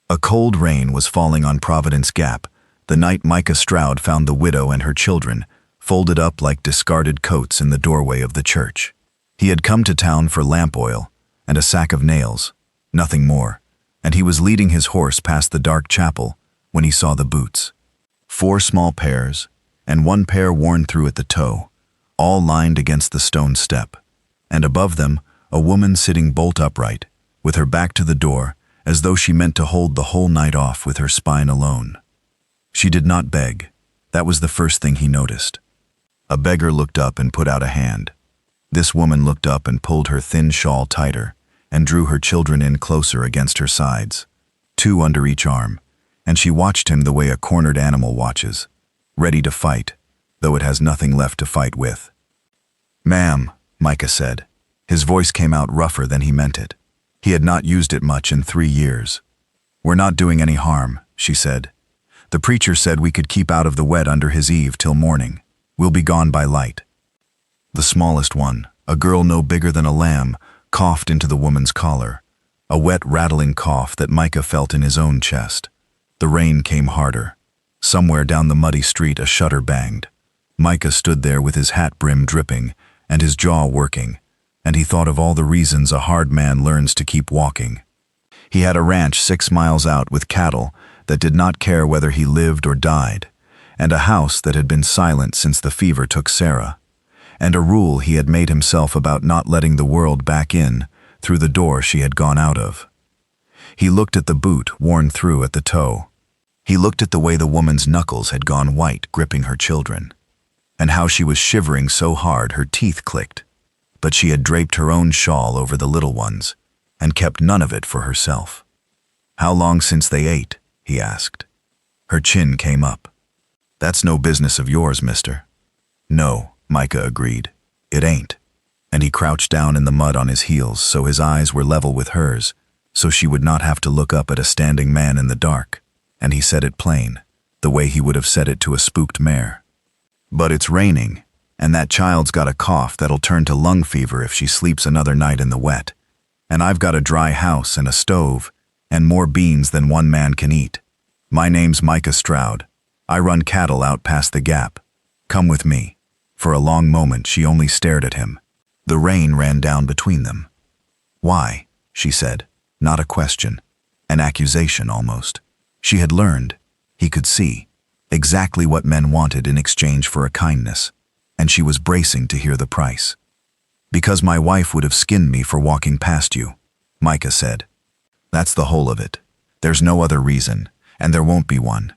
A cold rain was falling on Providence Gap the night Micah Stroud found the widow and her children folded up like discarded coats in the doorway of the church. He had come to town for lamp oil and a sack of nails, nothing more, and he was leading his horse past the dark chapel when he saw the boots. 4 small pairs, and 1 pair worn through at the toe, all lined against the stone step, and above them a woman sitting bolt upright, with her back to the door, as though she meant to hold the whole night off with her spine alone. She did not beg. That was the first thing he noticed. A beggar looked up and put out a hand. This woman looked up and pulled her thin shawl tighter and drew her children in closer against her sides, 2 under each arm, and she watched him the way a cornered animal watches, ready to fight, though it has nothing left to fight with. "Ma'am," Micah said. His voice came out rougher than he meant it. He had not used it much in 3 years. "We're not doing any harm," she said. "The preacher said we could keep out of the wet under his eave till morning. We'll be gone by light." The smallest one, a girl no bigger than a lamb, coughed into the woman's collar, a wet, rattling cough that Micah felt in his own chest. The rain came harder. Somewhere down the muddy street a shutter banged. Micah stood there with his hat brim dripping and his jaw working, and he thought of all the reasons a hard man learns to keep walking. He had a ranch 6 miles out with cattle that did not care whether he lived or died, and a house that had been silent since the fever took Sarah, and a rule he had made himself about not letting the world back in through the door she had gone out of. He looked at the boot worn through at the toe. He looked at the way the woman's knuckles had gone white gripping her children, and how she was shivering so hard her teeth clicked, but she had draped her own shawl over the little ones and kept none of it for herself. "How long since they ate?" he asked. Her chin came up. "That's no business of yours, mister." "No," Micah agreed. "It ain't." And he crouched down in the mud on his heels so his eyes were level with hers, so she would not have to look up at a standing man in the dark, and he said it plain, the way he would have said it to a spooked mare. "But it's raining, and that child's got a cough that'll turn to lung fever if she sleeps another night in the wet, and I've got a dry house and a stove, and more beans than one man can eat. My name's Micah Stroud. I run cattle out past the gap. Come with me." For a long moment she only stared at him. The rain ran down between them. "Why?" she said, not a question, an accusation almost. She had learned, he could see, exactly what men wanted in exchange for a kindness, and she was bracing to hear the price. "Because my wife would have skinned me for walking past you," Micah said. "That's the whole of it. There's no other reason, and there won't be one.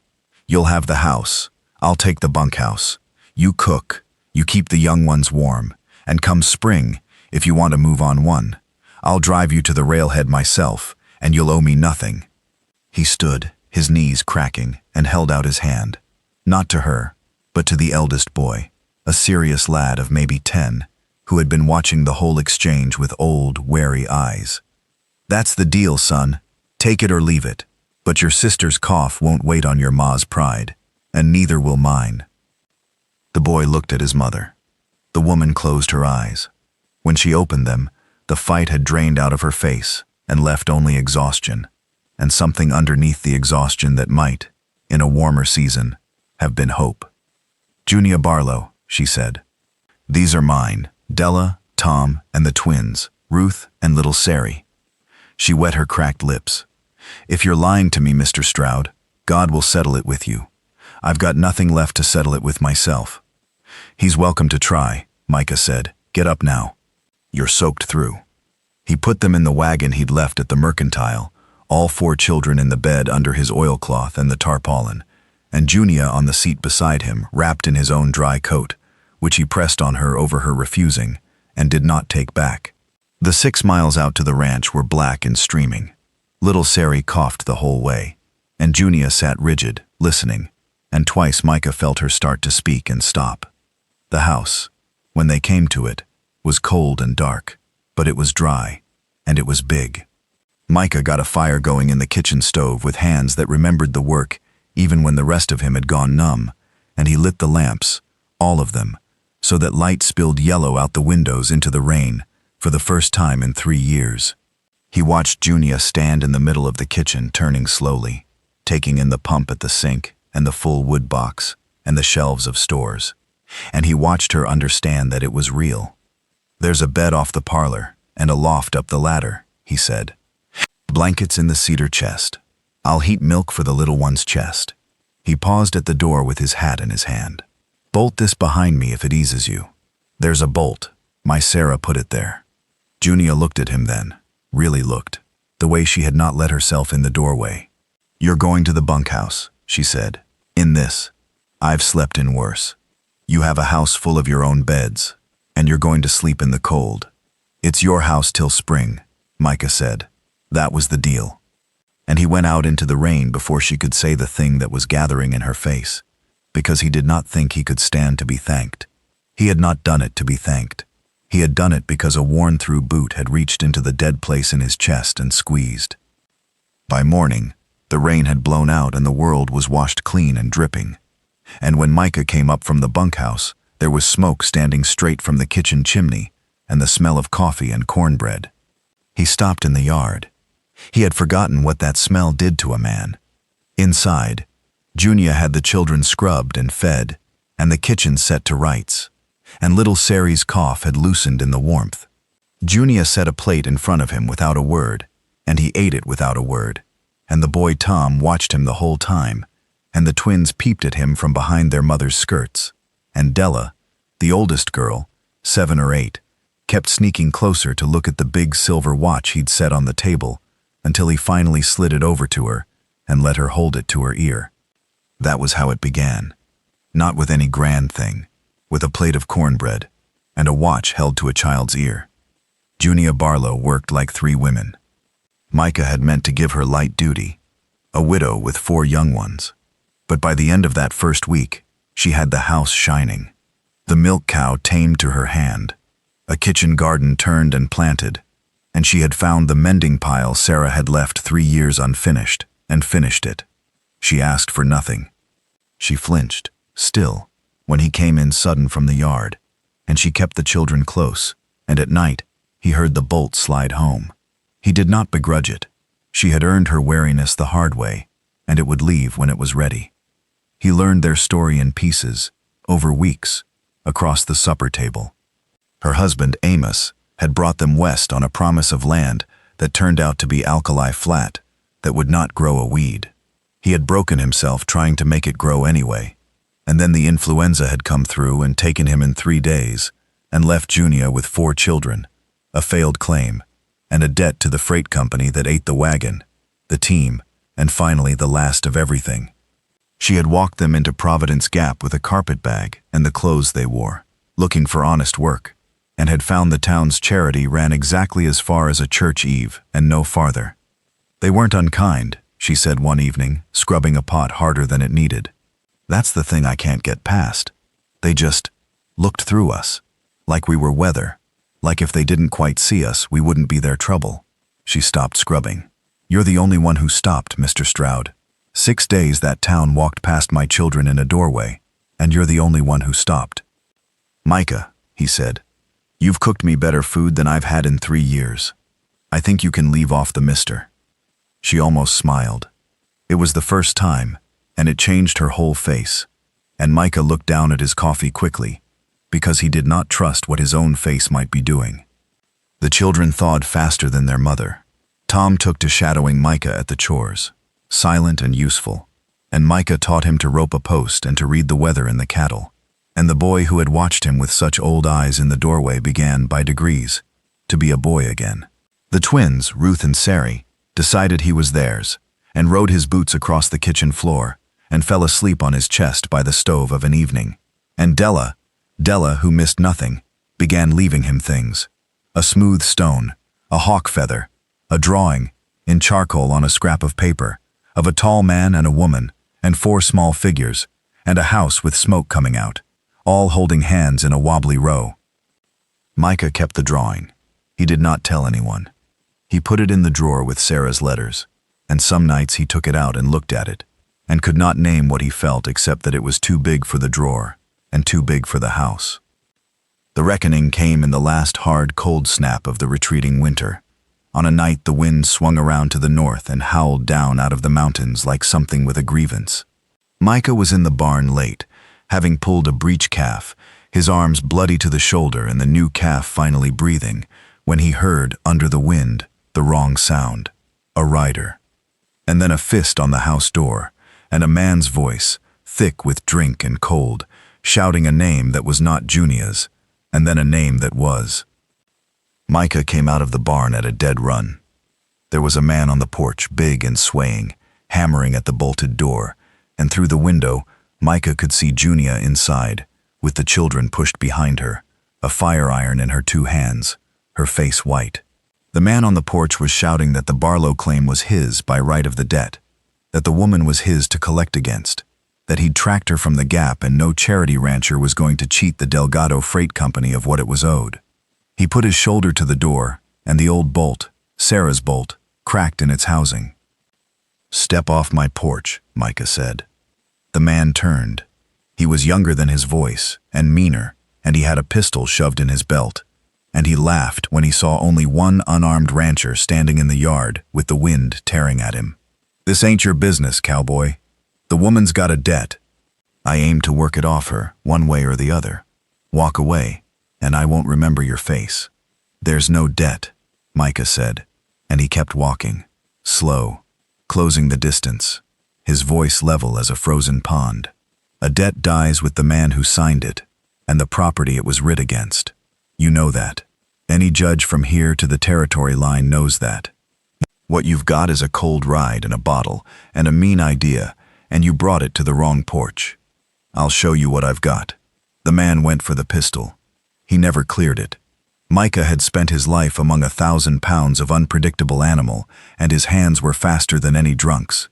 You'll have the house. I'll take the bunkhouse. You cook. You keep the young ones warm. And come spring, if you want to move on one, I'll drive you to the railhead myself, and you'll owe me nothing." He stood, his knees cracking, and held out his hand. Not to her, but to the eldest boy, a serious lad of maybe 10, who had been watching the whole exchange with old, wary eyes. "That's the deal, son. Take it or leave it. But your sister's cough won't wait on your ma's pride, and neither will mine." The boy looked at his mother. The woman closed her eyes. When she opened them, the fight had drained out of her face and left only exhaustion, and something underneath the exhaustion that might, in a warmer season, have been hope. "Junia Barlow," she said. "These are mine, Della, Tom, and the twins, Ruth and little Sari." She wet her cracked lips. "If you're lying to me, Mr. Stroud, God will settle it with you. I've got nothing left to settle it with myself." "He's welcome to try," Micah said. "Get up now. You're soaked through." He put them in the wagon he'd left at the mercantile, all 4 children in the bed under his oilcloth and the tarpaulin, and Junia on the seat beside him, wrapped in his own dry coat, which he pressed on her over her refusing, and did not take back. The 6 miles out to the ranch were black and streaming. Little Sari coughed the whole way, and Junia sat rigid, listening, and twice Micah felt her start to speak and stop. The house, when they came to it, was cold and dark, but it was dry, and it was big. Micah got a fire going in the kitchen stove with hands that remembered the work even when the rest of him had gone numb, and he lit the lamps, all of them, so that light spilled yellow out the windows into the rain for the first time in 3 years. He watched Junia stand in the middle of the kitchen, turning slowly, taking in the pump at the sink and the full wood box and the shelves of stores. And he watched her understand that it was real. "There's a bed off the parlor and a loft up the ladder," he said. "Blankets in the cedar chest. I'll heat milk for the little one's chest." He paused at the door with his hat in his hand. "Bolt this behind me if it eases you. There's a bolt. My Sarah put it there." Junia looked at him then, really looked, the way she had not let herself in the doorway. "You're going to the bunkhouse," she said. "In this. I've slept in worse. You have a house full of your own beds, and you're going to sleep in the cold. It's your house till spring," Micah said. That was the deal. And he went out into the rain before she could say the thing that was gathering in her face, because he did not think he could stand to be thanked. He had not done it to be thanked. He had done it because a worn-through boot had reached into the dead place in his chest and squeezed. By morning, the rain had blown out and the world was washed clean and dripping. And when Micah came up from the bunkhouse, there was smoke standing straight from the kitchen chimney and the smell of coffee and cornbread. He stopped in the yard. He had forgotten what that smell did to a man. Inside, Junia had the children scrubbed and fed, and the kitchen set to rights, and little Sary's cough had loosened in the warmth. Junia set a plate in front of him without a word, and he ate it without a word, and the boy Tom watched him the whole time, and the twins peeped at him from behind their mother's skirts, and Della, the oldest girl, 7 or 8, kept sneaking closer to look at the big silver watch he'd set on the table until he finally slid it over to her and let her hold it to her ear. That was how it began. Not with any grand thing, with a plate of cornbread and a watch held to a child's ear. Junia Barlow worked like 3 women. Micah had meant to give her light duty, a widow with 4 young ones. But by the end of that first week, she had the house shining, the milk cow tamed to her hand, a kitchen garden turned and planted, and she had found the mending pile Sarah had left 3 years unfinished, and finished it. She asked for nothing. She flinched, still, when he came in sudden from the yard, and she kept the children close, and at night, he heard the bolt slide home. He did not begrudge it. She had earned her wariness the hard way, and it would leave when it was ready. He learned their story in pieces, over weeks, across the supper table. Her husband, Amos, had brought them west on a promise of land that turned out to be alkali flat, that would not grow a weed. He had broken himself trying to make it grow anyway, and then the influenza had come through and taken him in 3 days, and left Junia with 4 children, a failed claim, and a debt to the freight company that ate the wagon, the team, and finally the last of everything. She had walked them into Providence Gap with a carpet bag and the clothes they wore, looking for honest work, and had found the town's charity ran exactly as far as a church eve and no farther. "They weren't unkind," she said one evening, scrubbing a pot harder than it needed. "That's the thing I can't get past. They just looked through us, like we were weather, like if they didn't quite see us, we wouldn't be their trouble." She stopped scrubbing. "You're the only one who stopped, Mr. Stroud. 6 days that town walked past my children in a doorway, and you're the only one who stopped." "Micah," he said, "you've cooked me better food than I've had in 3 years. I think you can leave off the mister." She almost smiled. It was the first time, and it changed her whole face, and Micah looked down at his coffee quickly, because he did not trust what his own face might be doing. The children thawed faster than their mother. Tom took to shadowing Micah at the chores, silent and useful, and Micah taught him to rope a post and to read the weather in the cattle. And the boy who had watched him with such old eyes in the doorway began, by degrees, to be a boy again. The twins, Ruth and Sari, decided he was theirs, and rode his boots across the kitchen floor, and fell asleep on his chest by the stove of an evening. And Della, who missed nothing, began leaving him things. A smooth stone, a hawk feather, a drawing, in charcoal on a scrap of paper, of a tall man and a woman, and 4 small figures, and a house with smoke coming out, all holding hands in a wobbly row. Micah kept the drawing. He did not tell anyone. He put it in the drawer with Sarah's letters, and some nights he took it out and looked at it, and could not name what he felt except that it was too big for the drawer, and too big for the house. The reckoning came in the last hard, cold snap of the retreating winter. On a night the wind swung around to the north and howled down out of the mountains like something with a grievance. Micah was in the barn late, having pulled a breech calf, his arms bloody to the shoulder and the new calf finally breathing, when he heard, under the wind, the wrong sound. A rider. And then a fist on the house door, and a man's voice, thick with drink and cold, shouting a name that was not Junia's, and then a name that was. Micah came out of the barn at a dead run. There was a man on the porch, big and swaying, hammering at the bolted door, and through the window, Micah could see Junia inside, with the children pushed behind her, a fire iron in her 2 hands, her face white. The man on the porch was shouting that the Barlow claim was his by right of the debt, that the woman was his to collect against, that he'd tracked her from the Gap and no charity rancher was going to cheat the Delgado Freight Company of what it was owed. He put his shoulder to the door, and the old bolt, Sarah's bolt, cracked in its housing. "Step off my porch," Micah said. The man turned. He was younger than his voice, and meaner, and he had a pistol shoved in his belt. And he laughed when he saw only one unarmed rancher standing in the yard with the wind tearing at him. "This ain't your business, cowboy. The woman's got a debt. I aim to work it off her, one way or the other. Walk away, and I won't remember your face." "There's no debt," Micah said, and he kept walking, slow, closing the distance, his voice level as a frozen pond. "A debt dies with the man who signed it, and the property it was writ against. You know that. Any judge from here to the territory line knows that. What you've got is a cold ride and a bottle and a mean idea, and you brought it to the wrong porch. I'll show you what I've got." The man went for the pistol. He never cleared it. Micah had spent his life among 1,000 pounds of unpredictable animal, and his hands were faster than any drunk's.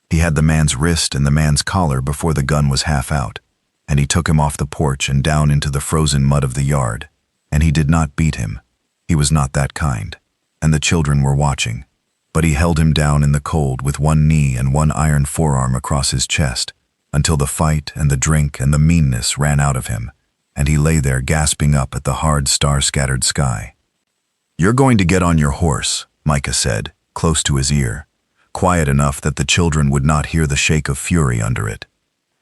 He had the man's wrist and the man's collar before the gun was half out, and he took him off the porch and down into the frozen mud of the yard. And he did not beat him. He was not that kind, and the children were watching. But he held him down in the cold with one knee and one iron forearm across his chest, until the fight and the drink and the meanness ran out of him, and he lay there gasping up at the hard star-scattered sky. "You're going to get on your horse," Micah said, close to his ear, quiet enough that the children would not hear the shake of fury under it.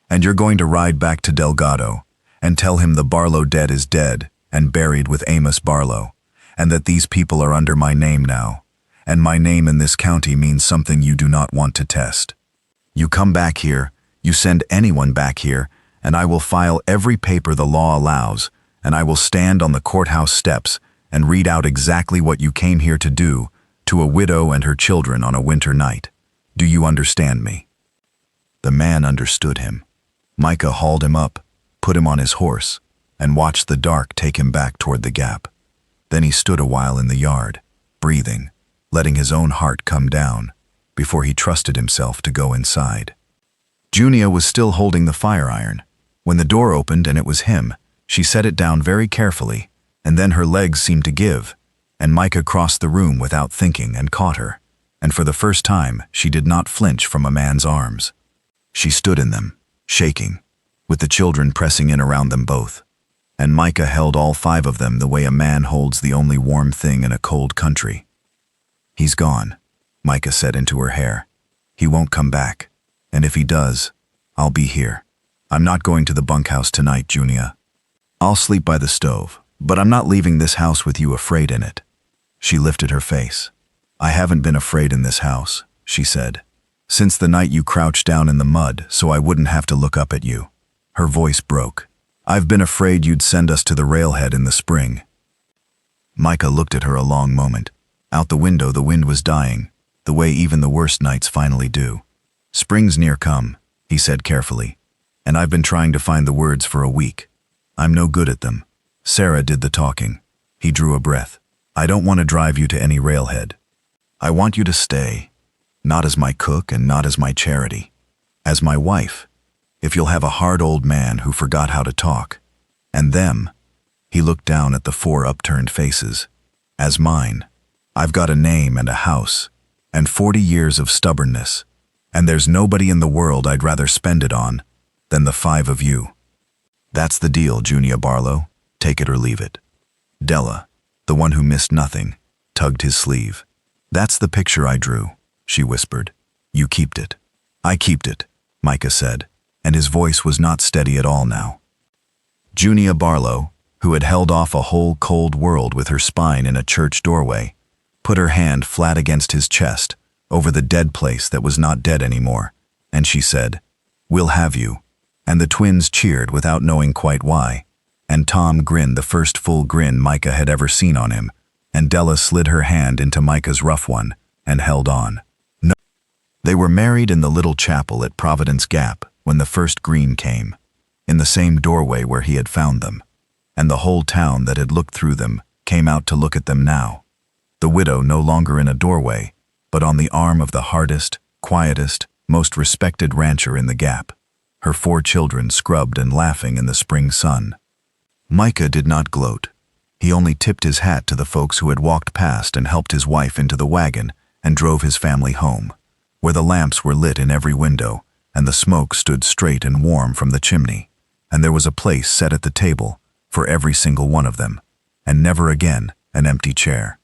"And you're going to ride back to Delgado, and tell him the Barlow debt is dead, and buried with Amos Barlow, and that these people are under my name now, and my name in this county means something you do not want to test. You come back here, you send anyone back here, and I will file every paper the law allows, and I will stand on the courthouse steps and read out exactly what you came here to do to a widow and her children on a winter night. Do you understand me?" The man understood him. Micah hauled him up, put him on his horse, and watched the dark take him back toward the Gap. Then he stood a while in the yard, breathing, letting his own heart come down, before he trusted himself to go inside. Junia was still holding the fire iron. When the door opened and it was him, she set it down very carefully, and then her legs seemed to give, and Micah crossed the room without thinking and caught her, and for the first time she did not flinch from a man's arms. She stood in them, shaking, with the children pressing in around them both. And Micah held all 5 of them the way a man holds the only warm thing in a cold country. "He's gone," Micah said into her hair. "He won't come back, and if he does, I'll be here. I'm not going to the bunkhouse tonight, Junia. I'll sleep by the stove, but I'm not leaving this house with you afraid in it." She lifted her face. "I haven't been afraid in this house," she said, "since the night you crouched down in the mud so I wouldn't have to look up at you." Her voice broke. "I've been afraid you'd send us to the railhead in the spring." Micah looked at her a long moment. Out the window the wind was dying, the way even the worst nights finally do. "Spring's near come," he said carefully, "and I've been trying to find the words for a week. I'm no good at them. Sarah did the talking." He drew a breath. "I don't want to drive you to any railhead. I want you to stay, not as my cook and not as my charity, as my wife. If you'll have a hard old man who forgot how to talk, and them," he looked down at the 4 upturned faces, "as mine. I've got a name and a house, and 40 years of stubbornness, and there's nobody in the world I'd rather spend it on than the 5 of you. That's the deal, Junia Barlow. Take it or leave it." Della, the one who missed nothing, tugged his sleeve. "That's the picture I drew," she whispered. "You keeped it." "I keeped it," Micah said, and his voice was not steady at all now. Junia Barlow, who had held off a whole cold world with her spine in a church doorway, put her hand flat against his chest, over the dead place that was not dead anymore, and she said, "We'll have you." And the twins cheered without knowing quite why, and Tom grinned the first full grin Micah had ever seen on him, and Della slid her hand into Micah's rough one and held on. No. They were married in the little chapel at Providence Gap when the first green came, in the same doorway where he had found them, and the whole town that had looked through them came out to look at them now. The widow no longer in a doorway, but on the arm of the hardest, quietest, most respected rancher in the Gap, her 4 children scrubbed and laughing in the spring sun. Micah did not gloat. He only tipped his hat to the folks who had walked past and helped his wife into the wagon and drove his family home, where the lamps were lit in every window and the smoke stood straight and warm from the chimney, and there was a place set at the table for every single one of them, and never again an empty chair.